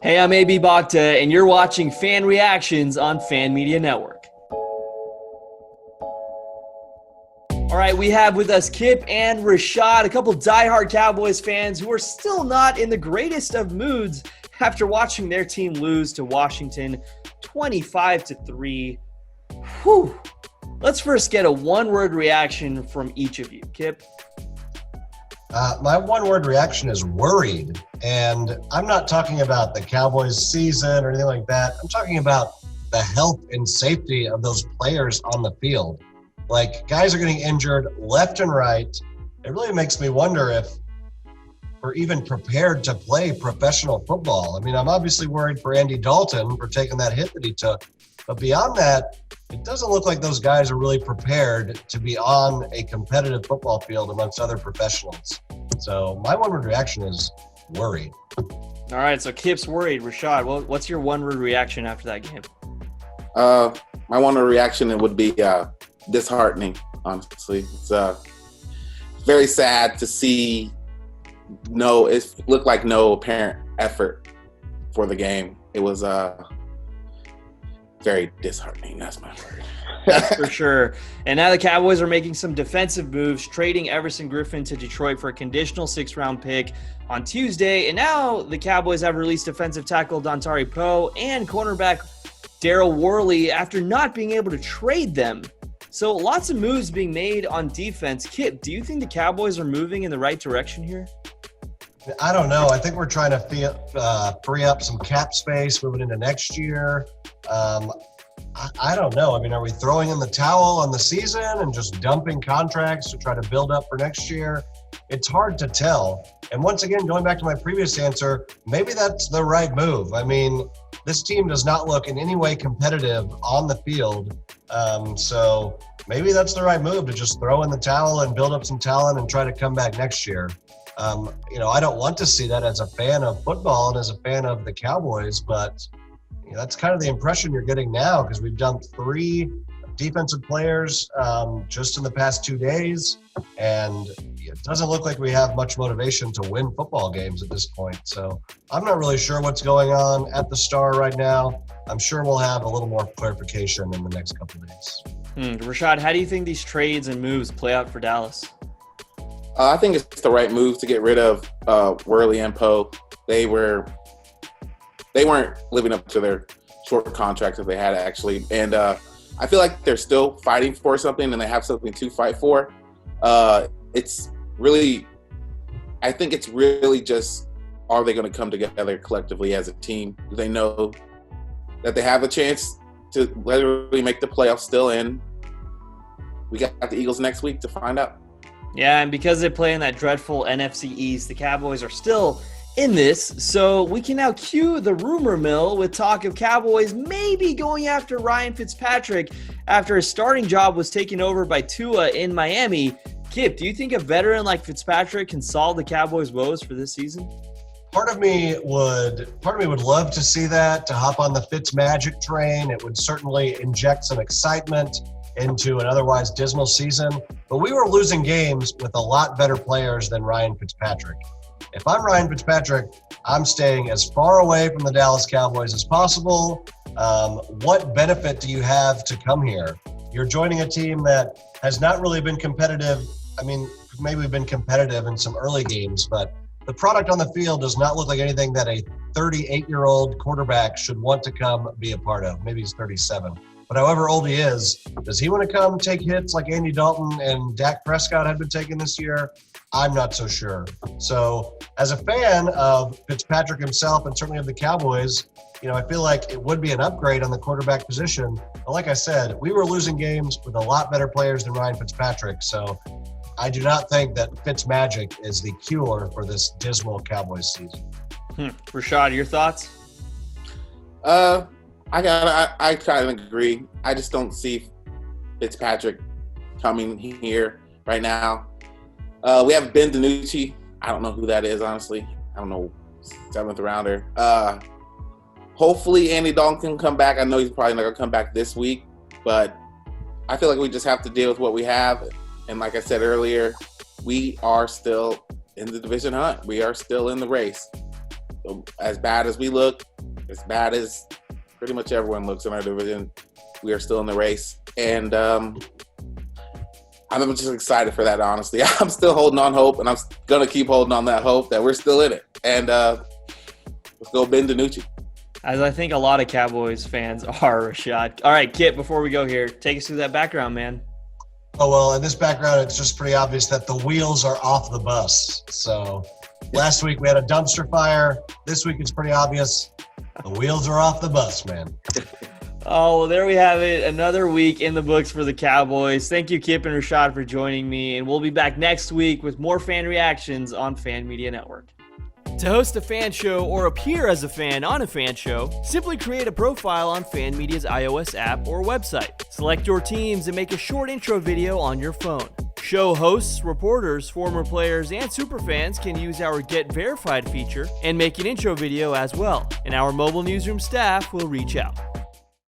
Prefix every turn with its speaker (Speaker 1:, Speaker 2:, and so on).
Speaker 1: Hey, I'm AB Bhakta, and you're watching Fan Reactions on Fan Media Network. All right, we have with us Kip and Rashad, a couple diehard Cowboys fans who are still not in the greatest of moods after watching their team lose to Washington 25-3. Whew. Let's first get a one-word reaction from each of you. Kip?
Speaker 2: My one-word reaction is worried. And I'm not talking about the Cowboys season or anything like that. I'm talking about the health and safety of those players on the field. Like, guys are getting injured left and right. It really makes me wonder if we're even prepared to play professional football. I mean, I'm obviously worried for Andy Dalton for taking that hit that he took. But beyond that, it doesn't look like those guys are really prepared to be on a competitive football field amongst other professionals. So my one-word reaction is worried.
Speaker 1: All right, so Kip's worried. Rashad, what's your one-word reaction after that game?
Speaker 3: My one-word reaction would be disheartening, honestly. It's very sad to see it looked like no apparent effort for the game. It was very disheartening. That's my word.
Speaker 1: That's for sure. And now the Cowboys are making some defensive moves, trading Everson Griffin to Detroit for a conditional 6th-round pick on Tuesday. And now the Cowboys have released defensive tackle Dontari Poe and cornerback Daryl Worley after not being able to trade them. So lots of moves being made on defense. Kip, do you think the Cowboys are moving in the right direction here?
Speaker 2: I don't know. I think we're trying to free up some cap space moving into next year. I don't know. I mean, are we throwing in the towel on the season and just dumping contracts to try to build up for next year? It's hard to tell. And once again, going back to my previous answer, maybe that's the right move. I mean, this team does not look in any way competitive on the field. So maybe that's the right move to just throw in the towel and build up some talent and try to come back next year. I don't want to see that as a fan of football and as a fan of the Cowboys, but that's kind of the impression you're getting now because we've dumped 3 defensive players just in the past 2 days, and it doesn't look like we have much motivation to win football games at this point. So I'm not really sure what's going on at the Star right now. I'm sure we'll have a little more clarification in the next couple of days.
Speaker 1: Rashad, how do you think these trades and moves play out for Dallas?
Speaker 3: I think it's the right move to get rid of Worley and Poe. They weren't living up to their short contracts that they had, actually. And I feel like they're still fighting for something and they have something to fight for. I think it's really just, are they going to come together collectively as a team? Do they know that they have a chance to literally make the playoffs still in? We got the Eagles next week to find out.
Speaker 1: Yeah, and because they play in that dreadful NFC East, the Cowboys are still in this. So we can now cue the rumor mill with talk of Cowboys maybe going after Ryan Fitzpatrick after his starting job was taken over by Tua in Miami. Kip, do you think a veteran like Fitzpatrick can solve the Cowboys' woes for this season?
Speaker 2: Part of me would love to see that, to hop on the Fitz magic train. It would certainly inject some excitement into an otherwise dismal season. But we were losing games with a lot better players than Ryan Fitzpatrick. If I'm Ryan Fitzpatrick, I'm staying as far away from the Dallas Cowboys as possible. What benefit do you have to come here? You're joining a team that has not really been competitive. I mean, maybe we've been competitive in some early games, but the product on the field does not look like anything that a 38-year-old quarterback should want to come be a part of. Maybe he's 37. But however old he is, does he want to come take hits like Andy Dalton and Dak Prescott had been taking this year? I'm not so sure. So as a fan of Fitzpatrick himself and certainly of the Cowboys, I feel like it would be an upgrade on the quarterback position. But like I said, we were losing games with a lot better players than Ryan Fitzpatrick. So I do not think that Fitzmagic is the cure for this dismal Cowboys season.
Speaker 1: Rashad, your thoughts?
Speaker 3: I kind of agree. I just don't see Fitzpatrick coming here right now. We have Ben DiNucci. I don't know who that is, honestly. I don't know, 7th rounder. Hopefully Andy Dalton can come back. I know he's probably not going to come back this week, but I feel like we just have to deal with what we have. And like I said earlier, we are still in the division hunt. We are still in the race. as bad as we look, as bad as pretty much everyone looks in our division, we are still in the race. And I'm just excited for that, honestly. I'm still holding on hope, and I'm going to keep holding on that hope that we're still in it. And let's go Ben DiNucci.
Speaker 1: As I think a lot of Cowboys fans are, Rashad. All right, Kit, before we go here, take us through that background, man.
Speaker 2: Oh, well, in this background, it's just pretty obvious that the wheels are off the bus. So last week we had a dumpster fire. This week it's pretty obvious the wheels are off the bus, man.
Speaker 1: Oh, well, there we have it. Another week in the books for the Cowboys. Thank you, Kip and Rashad, for joining me. And we'll be back next week with more fan reactions on Fan Media Network. To host a fan show or appear as a fan on a fan show, simply create a profile on Fan Media's iOS app or website. Select your teams and make a short intro video on your phone. Show hosts, reporters, former players, and superfans can use our Get Verified feature and make an intro video as well, and our mobile newsroom staff will reach out.